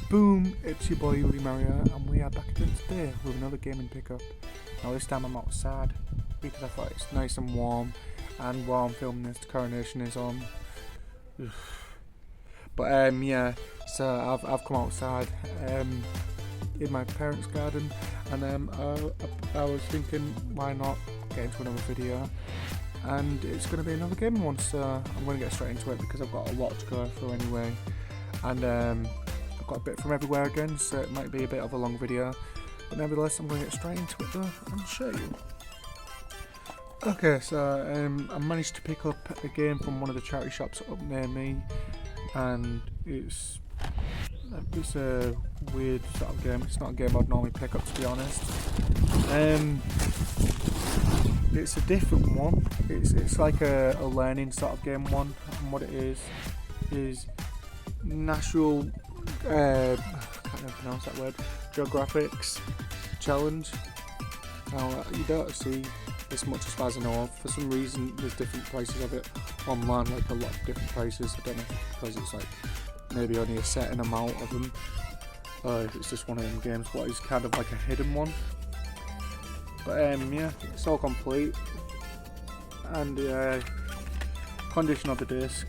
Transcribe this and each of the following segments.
Boom, it's your boy Uli Mario, and we are back again today with another gaming pickup. Now this time I'm outside because I thought it's nice and warm, and while I'm filming this, the coronation is on. But yeah, so I've come outside in my parents' garden, and I was thinking, why not get into another video? And it's going to be another gaming one, so I'm going to get straight into it because I've got a lot to go through anyway, and I've got a bit from everywhere again, so it might be a bit of a long video, but nevertheless I'm going to get straight into it though and show you. Okay, so I managed to pick up a game from one of the charity shops up near me, and it's a weird sort of game. It's not a game I'd normally pick up, to be honest. It's a different one. It's like a learning sort of game one, and what it is natural, I can't even pronounce that word, geographics challenge. Now you don't see this much as far as I know of. For some reason there's different prices of it online, like a lot of different prices. I don't know if because it's like maybe only a certain amount of them, or if it's just one of them games, but it's kind of like a hidden one. But yeah, it's all complete, and the condition of the disc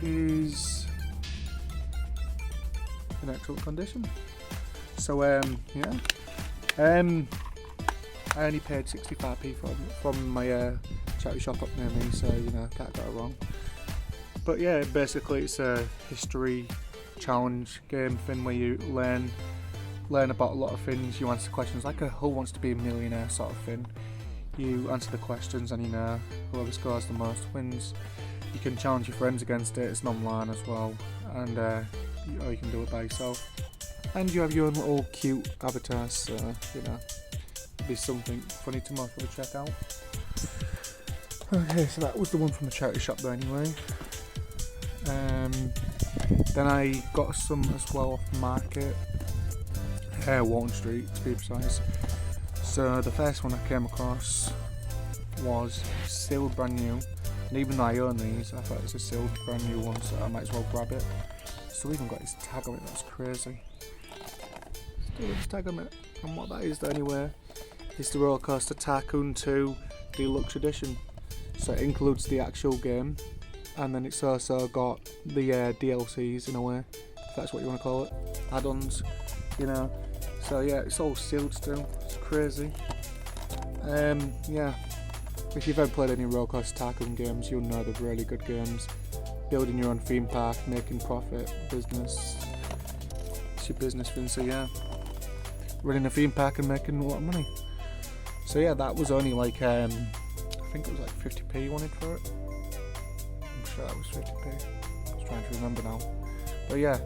is in excellent condition. So yeah, I only paid 65p from my charity shop up near me, so you know, can't go wrong. But yeah, basically it's a history challenge game thing where you learn about a lot of things. You answer questions like a Who Wants to Be a Millionaire sort of thing. You answer the questions, and you know, whoever scores the most wins. You can challenge your friends against it. It's online as well, and or you can do it by yourself. And you have your own little cute avatars, so you know, it'll be something funny to most of check out. Okay, so that was the one from the charity shop there anyway. Then I got some as well off the market, Walton Street to be precise. So the first one I came across was sealed brand new, and even though I own these, I thought it was a sealed brand new one, so I might as well grab it. Still even got his tag on it, that's crazy. Still got his tag on it, and what that is anyway is the Roller Coaster Tycoon 2 Deluxe Edition. So it includes the actual game, and then it's also got the DLCs in a way, if that's what you want to call it, add-ons, you know. So yeah, it's all sealed still. It's crazy. Yeah, if you've ever played any Roller Coaster Tycoon games, you'll know they're really good games. Building your own theme park, making profit, business. It's your business thing. So yeah, running a theme park and making a lot of money. So yeah, that was only like I think it was like 50p you wanted for it. I'm sure that was 50p. I was trying to remember now. But yeah,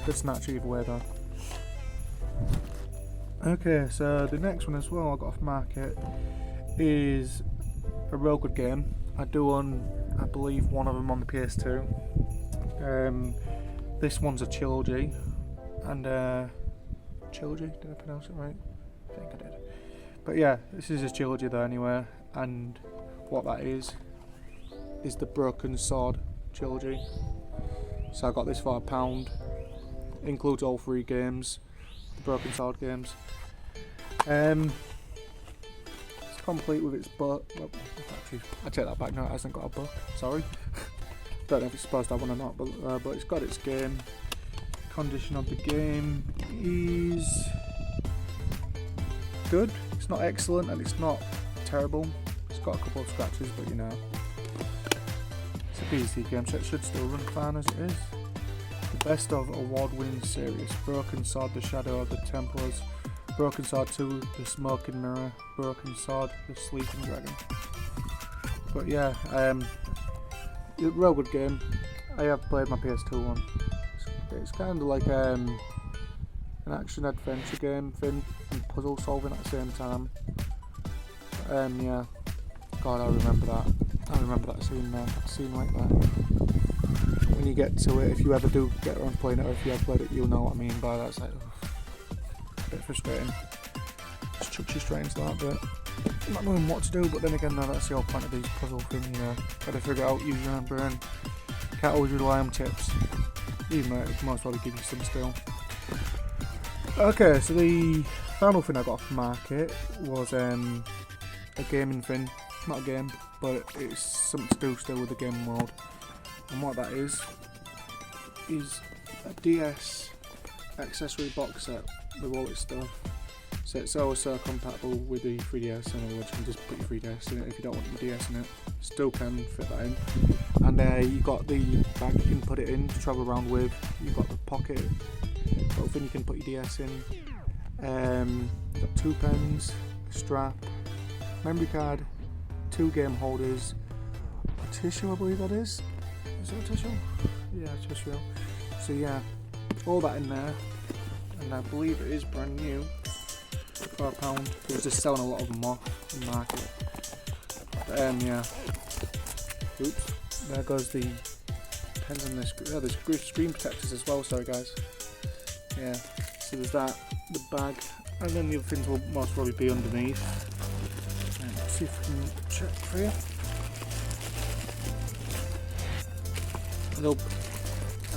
good snatch either way though. Okay, so the next one as well I got off market is a real good game. I do own, I believe, one of them on the PS2. This one's a trilogy, and trilogy, did I pronounce it right? I think I did. But yeah, this is a trilogy though anyway, and what that is the Broken Sword trilogy. So I got this for £1. Includes all 3 games, the Broken Sword games. It's complete with its book. Well, actually, I take that back now. It hasn't got a book. Sorry. Don't know if it's supposed to have one or not, but it's got its game. Condition of the game is good. It's not excellent and it's not terrible. It's got a couple of scratches, but you know, it's a PC game, so it should still run fine as it is. The best of award-winning series: Broken Sword, The Shadow of the Templars, Broken Sword 2, The Smoking Mirror, Broken Sword, The Sleeping Dragon. But yeah, real good game. I have played my PS2 one. It's kind of like an action adventure game thing and puzzle solving at the same time. Yeah, God, I remember that. I remember that scene there, that scene like that. When you get to it, if you ever do get around playing it, or if you have played it, you'll know what I mean by that. It's like, a bit frustrating. Just chucks you straight into that bit. Not knowing what to do, but then again, no, that's the whole point of these puzzle things, you know. Gotta figure it out, use your own brain. Can't always rely on tips. Even though it most probably give you some still. Okay, so the final thing I got off the market was a gaming thing. Not a game, but it's something to do still with the gaming world. And what that is a DS accessory box set with all its stuff. So it's also compatible with the 3DS, in other words, you can just put your 3DS in it if you don't want your DS in it. Still can fit that in. And you got the bag you can put it in to travel around with. You got the pocket little thing you can put your DS in. Got 2 pens, a strap, memory card, 2 game holders, a tissue I believe that is. Is it a tissue? Yeah, tissue. So yeah, all that in there. And I believe it is brand new. For £1. They were just selling a lot of them off the market. But yeah. Oops. There goes the pens on this. Oh, there's screen protectors as well, sorry guys. Yeah. So there's that, the bag, and then the other things will most probably be underneath. And let's see if we can check for you. Nope.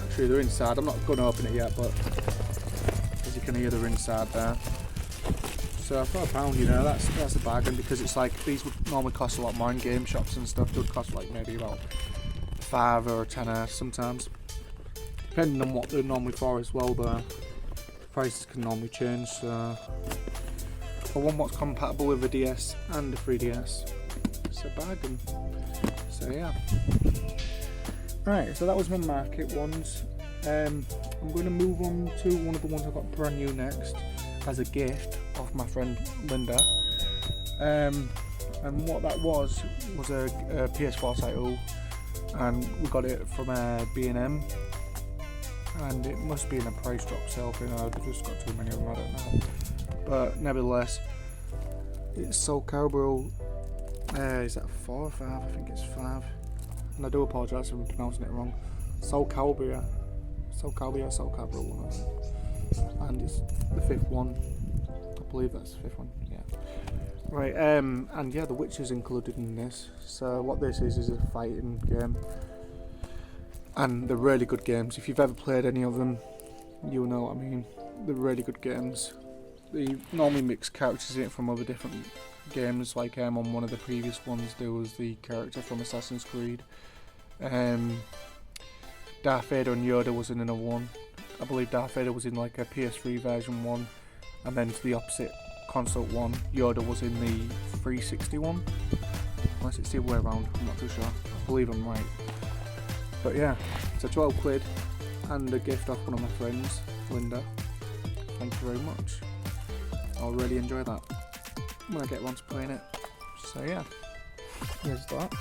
Actually they're inside. I'm not going to open it yet, but as you can hear they're inside there. So for £1, you know, that's a bargain, because it's like these would normally cost a lot more in game shops and stuff. They would cost like maybe about £5 or £10 sometimes, depending on what they're normally for as well. The prices can normally change. So for one what's compatible with the DS and the 3DS, it's a bargain. So yeah. Right, so that was my market ones. I'm going to move on to one of the ones I got brand new next as a gift off my friend Linda. And what that was a PS4 title, and we got it from B&M, and it must be in a price drop sale thing. I've just got too many of them, I don't know. But nevertheless, it's Soul Calibur. Is that 4 or 5? I think it's 5. And I do apologise if I'm pronouncing it wrong. Soul Calibur 1 of them. And it's the 5th one. I believe that's the 5th one, yeah. Right, and yeah, The Witcher's included in this. So what this is a fighting game. And they're really good games. If you've ever played any of them, you'll know what I mean. They're really good games. They normally mix characters in it from other different games, like on one of the previous ones there was the character from Assassin's Creed. Darth Vader and Yoda was in another one. I believe Darth Vader was in like a PS3 version one, and then to the opposite console one, Yoda was in the 360 one. Unless it's the other way around, I'm not too sure. I believe I'm right. But yeah, it's a 12 quid and a gift off one of my friends, Linda. Thank you very much. I'll really enjoy that when I get around to playing it. So yeah, there's that.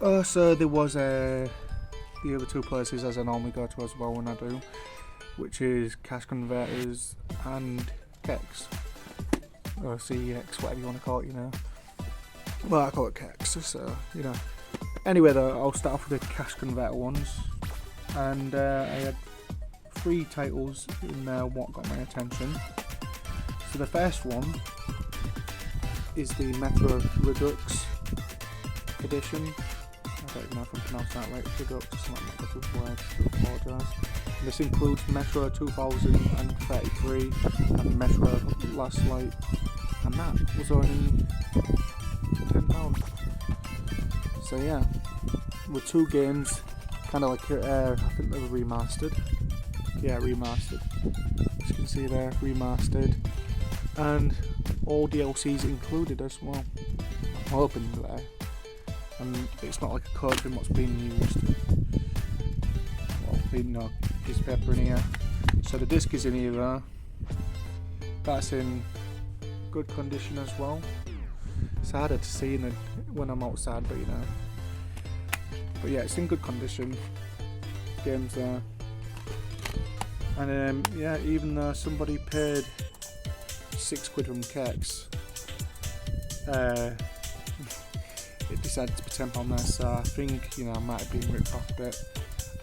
Also there was the other 2 places as I normally go to as well when I do, which is Cash Converters and Kex, or CEX, whatever you want to call it, you know. Well, I call it Kex, so, you know. Anyway though, I'll start off with the Cash Converter ones, and I had 3 titles in there what got my attention. So the first one is the Metro Redux edition. I don't even know if I'm pronouncing that right. Redux, it's not like a good word, I apologise. This includes Metro 2033 and Metro Last Light, and that was only £10. So yeah, with 2 games, kind of like I think they were remastered. Yeah, remastered. As you can see there, remastered, and all DLCs included as well. I'm hoping there. And it's not like a code thing what's being used. Well, no piece of paper in here. So the disc is in here there. That's in good condition as well. It's harder to see when I'm outside, but you know. But yeah, it's in good condition. Game's there. And yeah, even though somebody paid 6 quid from Kex, it decided to be £10 there, so I think, you know, I might have been ripped off a bit,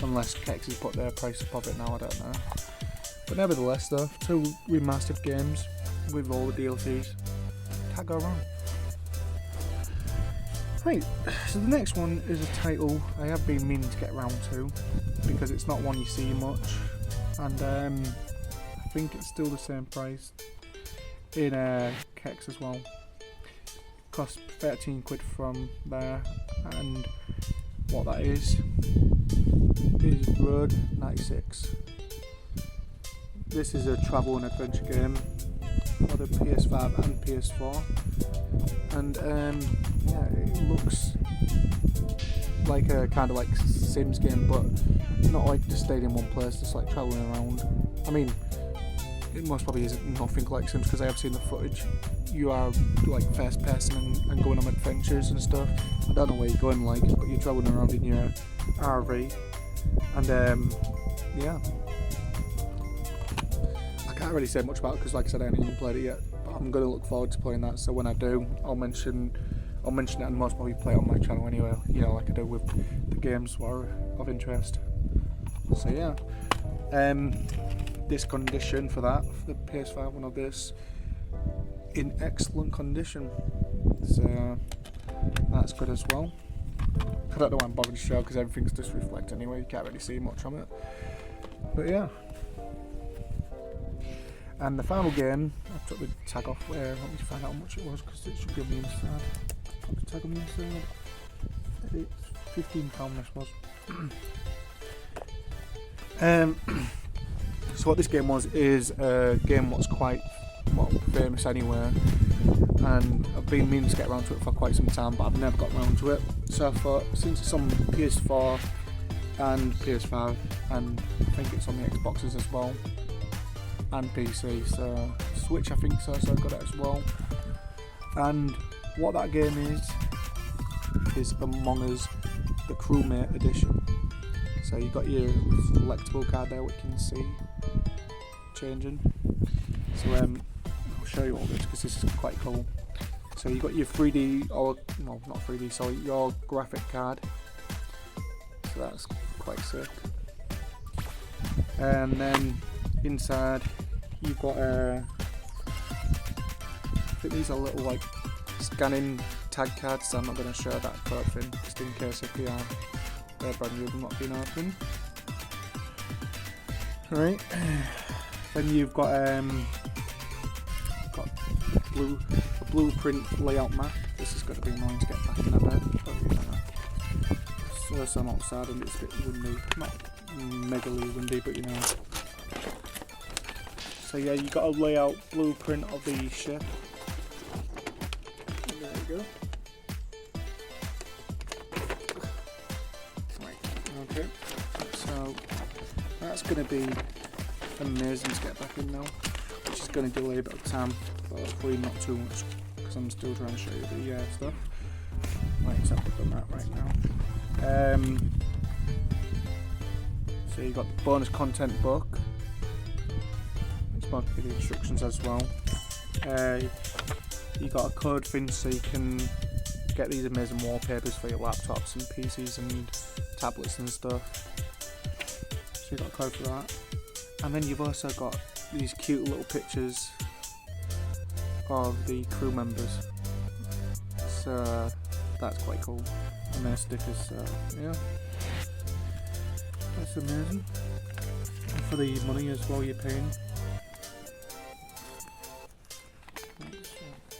unless Kex has put their price up of it now, I don't know. But nevertheless though, 2 remastered games with all the DLCs, can't go wrong. Right, so the next one is a title I have been meaning to get around to, because it's not one you see much, and I think it's still the same price in Kex as well. Costs 13 quid from there, and what that is Road 96. This is a travel and adventure game for the PS5 and PS4, and yeah, it looks like a kind of like Sims game, but not like just staying in one place, just like travelling around. I mean, it most probably isn't nothing like Sims because I have seen the footage. You are like first person and going on adventures and stuff. I don't know where you're going like, but you're travelling around in your RV, and yeah. I can't really say much about it because, like I said, I haven't even played it yet. But I'm going to look forward to playing that. So when I do, I'll mention it, and most probably play it on my channel anyway. You know, like I do with the games that are of interest. So yeah, this condition for that, for the PS5 one of this, in excellent condition. So that's good as well. I don't know why I'm bothering to show because everything's just reflect anyway. You can't really see much on it. But yeah. And the final game, I took the tag off where, let me find out how much it was because it should be on the inside. Put the tag on the inside. It's £15 this was. So what this game was is a game what's quite famous anywhere, and I've been meaning to get around to it for quite some time, but I've never got around to it. So I thought, since it's on PS4 and PS5, and I think it's on the Xboxes as well, and PC, so Switch I think so got it as well. And what that game is Among Us, the Crewmate edition. So you got your selectable card there, which you can see changing. So I'll show you all this because this is quite cool. So you got your 3D, or no, not 3D, sorry, your graphic card. So that's quite sick. And then inside you've got I think these are little like scanning tag cards, so I'm not going to show that code thing just in case if they're brand new and not been opened. Right, then you've got a blueprint layout map. This is going to be annoying to get back in a bit, but you know, so I'm outside and it's a bit windy, not megally windy, but you know. So yeah, you got a layout blueprint of the ship. And there you go. Right, okay. So that's going to be amazing to get back in now, which is going to delay a bit of time, but hopefully not too much, because I'm still trying to show you the stuff. Right, so I've done that right now. So you got the bonus content book. It's supposed to be the instructions as well. You got a code thing so you can get these amazing wallpapers for your laptops and PCs and tablets and stuff. So you got a code for that. And then you've also got these cute little pictures of the crew members. So that's quite cool. And their stickers, so yeah. That's amazing. And for the money as well you're paying.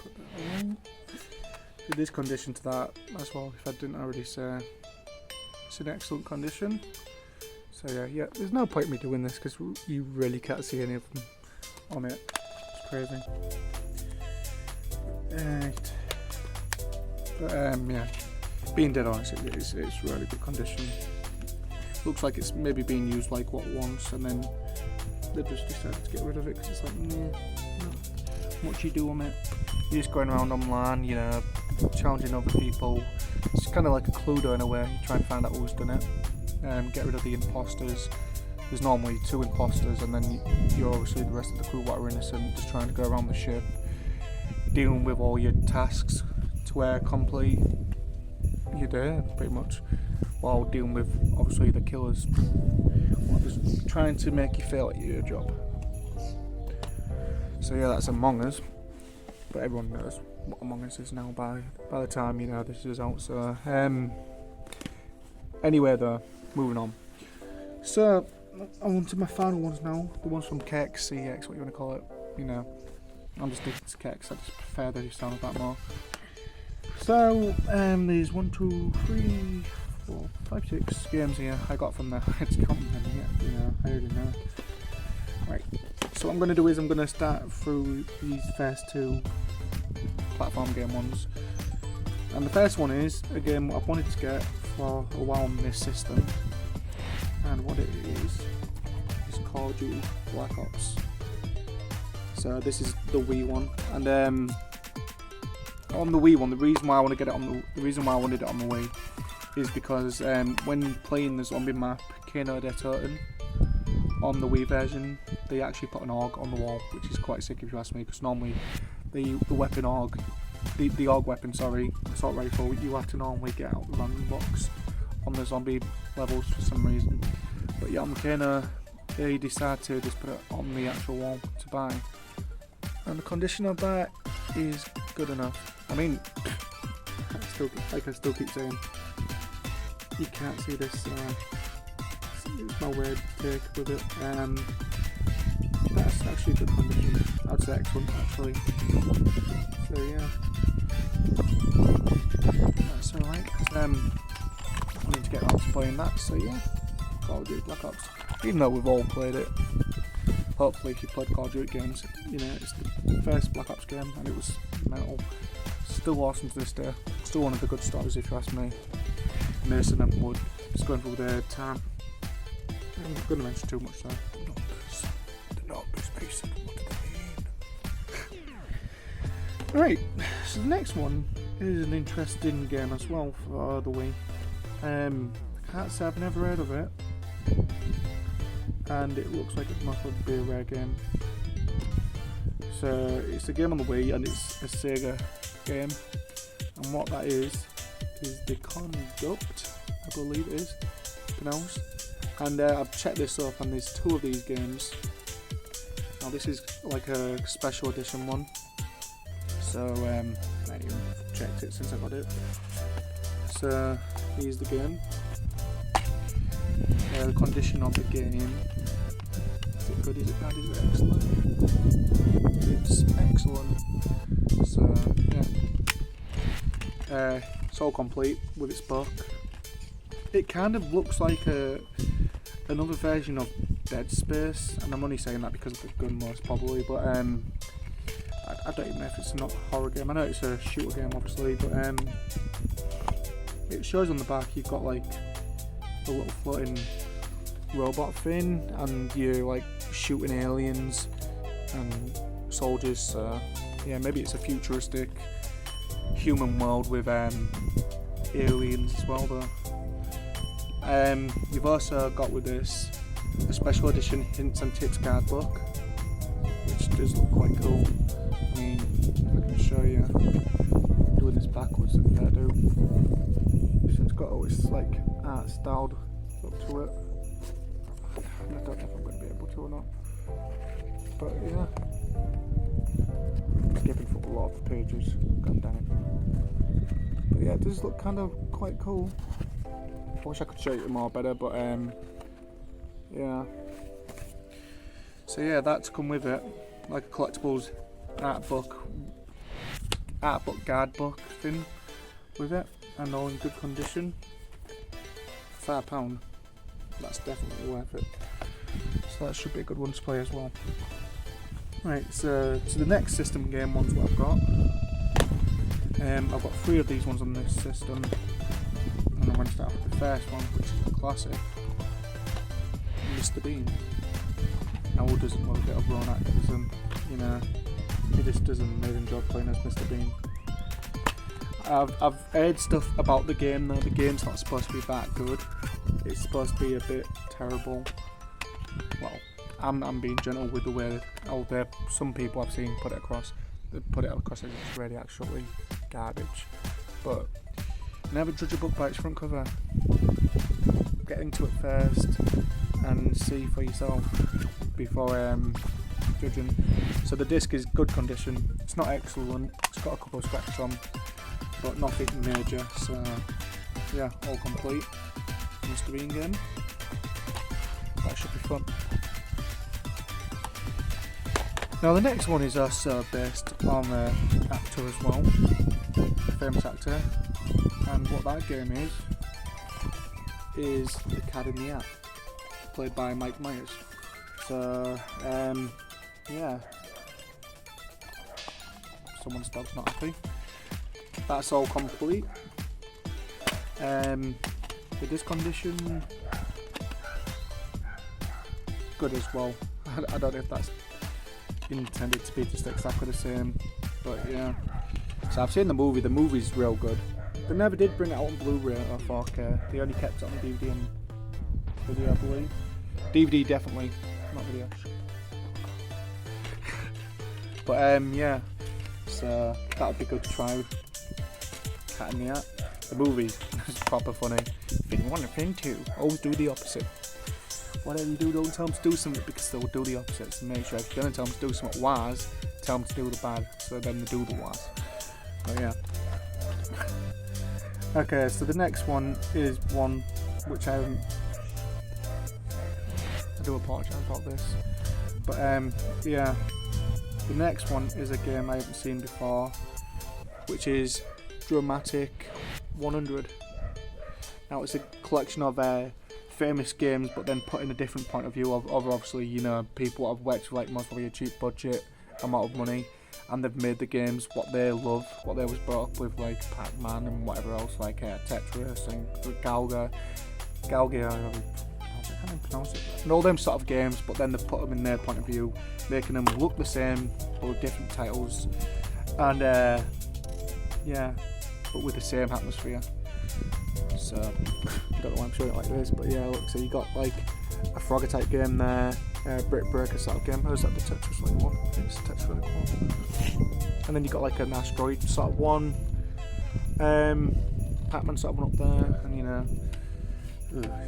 Put that away. Do this condition to that as well, if I didn't already say. It's in excellent condition. So yeah, there's no point in me doing this because you really can't see any of them on it. It's crazy. Right. But yeah, being dead honest, it's really good condition. Looks like it's maybe being used like once, and then they just decided to get rid of it because it's like, no. What you do on it? You're just going around online, you know, challenging other people. It's kind of like a Cluedo in a way. You try and find out who's done it. Get rid of the imposters. There's normally 2 imposters, and then you're obviously the rest of the crew that are innocent, just trying to go around the ship, dealing with all your tasks to complete your day, pretty much, while dealing with obviously the killers, just trying to make you feel like your job. So yeah, that's Among Us, but everyone knows what Among Us is now by the time you know this is out. So anyway though, moving on. So, on to my final ones now. The ones from Kex, CX, what you want to call it. You know, I'm just sticking to Kex. I just prefer the sound of that more. So, there's 1, 2, 3, 4, 5, 6 games here I got from there. It's counting them yet, you know, I already know. Right, so what I'm going to do is I'm going to start through these first 2 platform game ones. And the first one is a game I've wanted to get for a while on this system. And what it is Call of Duty Black Ops. So this is the Wii one, and on the Wii one, the reason why I want to get it on the reason why I wanted it on the Wii is because when playing the zombie map Kano der Toten on the Wii version, they actually put an AUG on the wall, which is quite sick if you ask me. Because normally the weapon AUG, the AUG weapon, sorry, assault rifle, you have to normally get out the random box on the zombie levels for some reason. But yeah, on Kano, they decided to just put it on the actual wall to buy. And the condition of that is good enough. I mean, I still keep saying, you can't see this. It's my weird take with it. That's actually good condition. I'd say excellent, actually. So yeah, that's alright. I need to get around to playing that. So yeah, Call of Duty Black Ops. Even though we've all played it. Hopefully if you played Call of Duty games, you know, it's the first Black Ops game and it was mental. Still awesome to this day. Still one of the good stories if you ask me. Mason and Wood, just going through their time. I'm not going to mention too much though. The numbers, Mason, what do they mean? Right, so the next one is an interesting game as well for the Wii. I can't say I've never heard of it. And it looks like it must be a rare game. So it's a game on the Wii and it's a Sega game, and what that is the Conduct, I believe it is pronounced. And I've checked this up and there's 2 of these games. Now this is like a special edition one, so I even checked it since I got it. So here's the game. The condition of the game, is it good, is it bad, is it excellent? It's excellent. So yeah, it's all complete with its book. It kind of looks like another version of Dead Space, and I'm only saying that because of the gun most probably, but I don't even know if it's not a horror game. I know it's a shooter game obviously, but it shows on the back you've got like a little floating robot thing and you're like shooting aliens and soldiers. So yeah, maybe it's a futuristic human world with aliens as well though. You've also got with this a special edition hints and tips card book, which does look quite cool. I mean, if I can show you, doing this backwards if I do. So it's got all this like art styled up to it. I don't know if I'm going to be able to or not, but yeah, I'm skipping through a lot of pages, god damn it. But yeah, it does look kind of quite cool. I wish I could show you more better, but yeah. So yeah, that's come with it, like a collectibles art book guard book thing with it, and all in good condition. £5, that's definitely worth it. So that should be a good one to play as well. Right, so the next system game ones what I've got. I've got 3 of these ones on this system, and I'm going to start with the first one, which is a classic, Mr. Bean. Now who doesn't love a bit of Ron Atkinson? You know, he just does an amazing job playing as Mr. Bean. I've heard stuff about the game though. The game's not supposed to be that good. It's supposed to be a bit terrible. Well, I'm being gentle with the way out there. Some people I've seen put it across as it's really actually garbage. But never judge a book by its front cover. Get into it first and see for yourself before judging. So the disc is good condition. It's not excellent. It's got a couple of scratches on, but nothing major. So yeah, all complete. Mr. Bean game. that should be fun. Now the next one is also based on an actor as well, a famous actor, and what that game is The Cat in the Hat, played by Mike Myers. So yeah, someone's dog's not happy. That's all complete. The disc condition, good as well. I don't know if that's intended to be just exactly the same, but yeah. So I've seen the movie. The movie's real good. They never did bring it out on Blu-ray or 4K. They only kept it on DVD and video, I believe. DVD definitely, not video. But yeah, so that would be good to try. Cat in the Hat. The movie is proper funny. Thing 1 and thing 2, always do the opposite. Whatever you do, don't tell them to do something because they'll do the opposite. So make sure if you're going to tell them to do something wise, tell them to do the bad, so then they do the wise. But yeah. Okay, so the next one is one which I do apologise about this. But yeah, the next one is a game I haven't seen before, which is Dramatic 100. Now it's a collection of famous games, but then put in a different point of view of obviously, you know, people that have worked with like most probably a cheap budget amount of money, and they've made the games what they love, what they was brought up with, like Pac-Man and whatever else, like Tetris and Galga, I can't pronounce it, and all them sort of games, but then they've put them in their point of view, making them look the same but with different titles, and yeah, but with the same atmosphere. So I don't know why I'm showing it like this, but yeah, look, so you got like a Frogger type game there, Brick Breaker sort of game. Or is that the Tetris like one? I think it's Tetris really cool. And then you got like an asteroid sort of one, Pac-Man sort of one up there, and you know,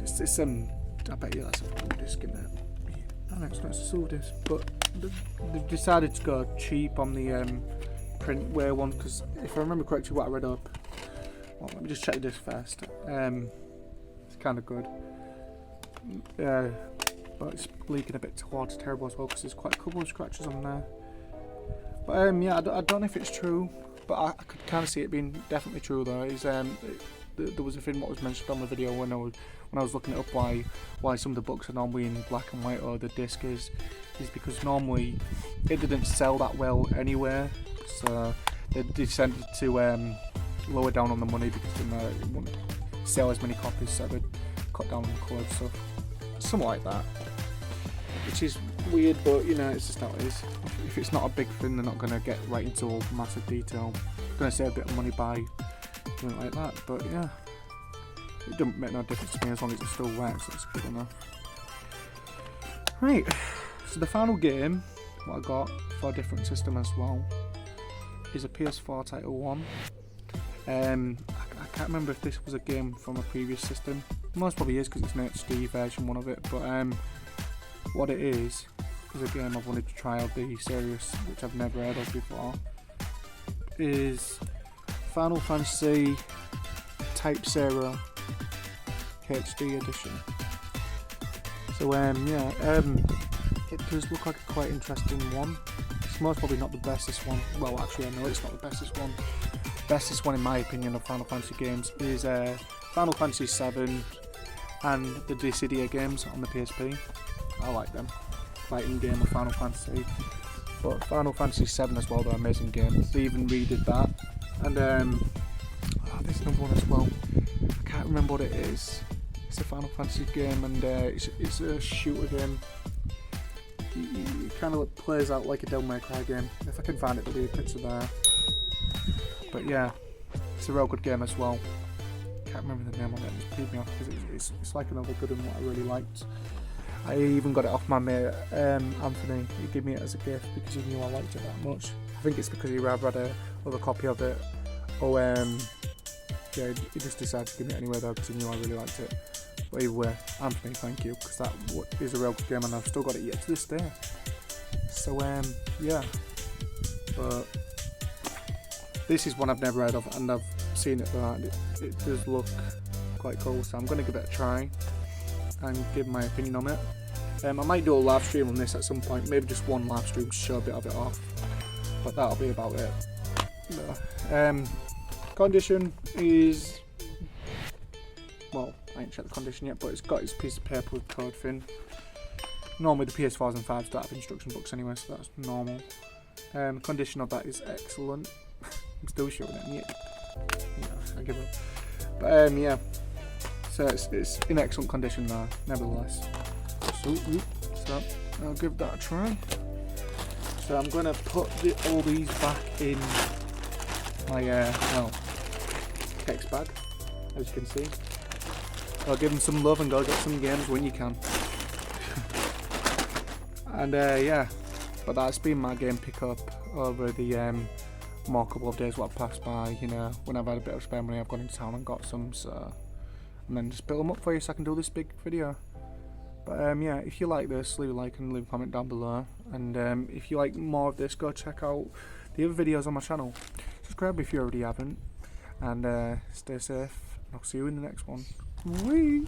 it's I bet you that's a full disc in there. Oh no, it's not, it's a silver disc, but they've decided to go cheap on the printware one, because if I remember correctly what I read up, well, let me just check this first. It's kind of good. But it's leaking a bit towards terrible as well, because there's quite a couple of scratches on there. But yeah, I don't know if it's true, but I could kind of see it being definitely true though. Is there was a thing what was mentioned on the video when I was looking it up, why some of the books are normally in black and white, or the disc is because normally it didn't sell that well anywhere, so they decided to lower down on the money because it wouldn't sell as many copies, so they'd cut down on the colours, so something like that, which is weird, but you know, it's just how it is. If it's not a big thing, they're not going to get right into all massive detail. They're going to save a bit of money by doing it like that, but yeah, it doesn't make no difference to me as long as it still works. That's good enough. Right, so the final game what I got for a different system as well is a PS4 title one. I can't remember if this was a game from a previous system. Most probably is because it's an HD version one of it, but what it is a game I've wanted to try out the series, which I've never heard of before, is Final Fantasy Type 0 HD edition. So it does look like a quite interesting one. It's most probably not the bestest one. Well, actually I know it's not the bestest one. Bestest one in my opinion of Final Fantasy games is Final Fantasy 7 and the Dissidia games on the PSP. I like them. Fighting game of Final Fantasy. But Final Fantasy 7 as well, they're amazing games. They even redid that. And there's another one as well. I can't remember what it is. It's a Final Fantasy game, and it's a shooter game. It kind of plays out like a Devil May Cry game. If I can find it, there'll be a picture there. But yeah, it's a real good game as well. Can't remember the name of it. It's peed me off because it's like another good one that I really liked. I even got it off my mate Anthony. He gave me it as a gift because he knew I liked it that much. I think it's because he rather had another copy of it. Yeah, he just decided to give me it anyway though because he knew I really liked it. But either way, Anthony, thank you, because that is a real good game and I've still got it yet to this day. So yeah, but this is one I've never heard of and I've seen it but it does look quite cool, so I'm going to give it a try and give my opinion on it. I might do a live stream on this at some point, maybe just one live stream to show a bit of it off, but that'll be about it. Condition is, well, I ain't checked the condition yet, but it's got its piece of paper with code thing. Normally the PS4s and 5s don't have instruction books anyway, so that's normal. Condition of that is excellent. I'm still showing it, yeah, I give up. But yeah, so it's in excellent condition now, nevertheless. So I'll give that a try. So I'm gonna put all these back in my text bag, as you can see. I'll give them some love and go get some games when you can. And yeah, but that's been my game pickup over the more couple of days what passed by. You know, when I've had a bit of spare money, I've gone into town and got some. So, and then just build them up for you so I can do this big video. But yeah, if you like this, leave a like and leave a comment down below. And if you like more of this, go check out the other videos on my channel. Subscribe if you already haven't. And stay safe. I'll see you in the next one. Whee!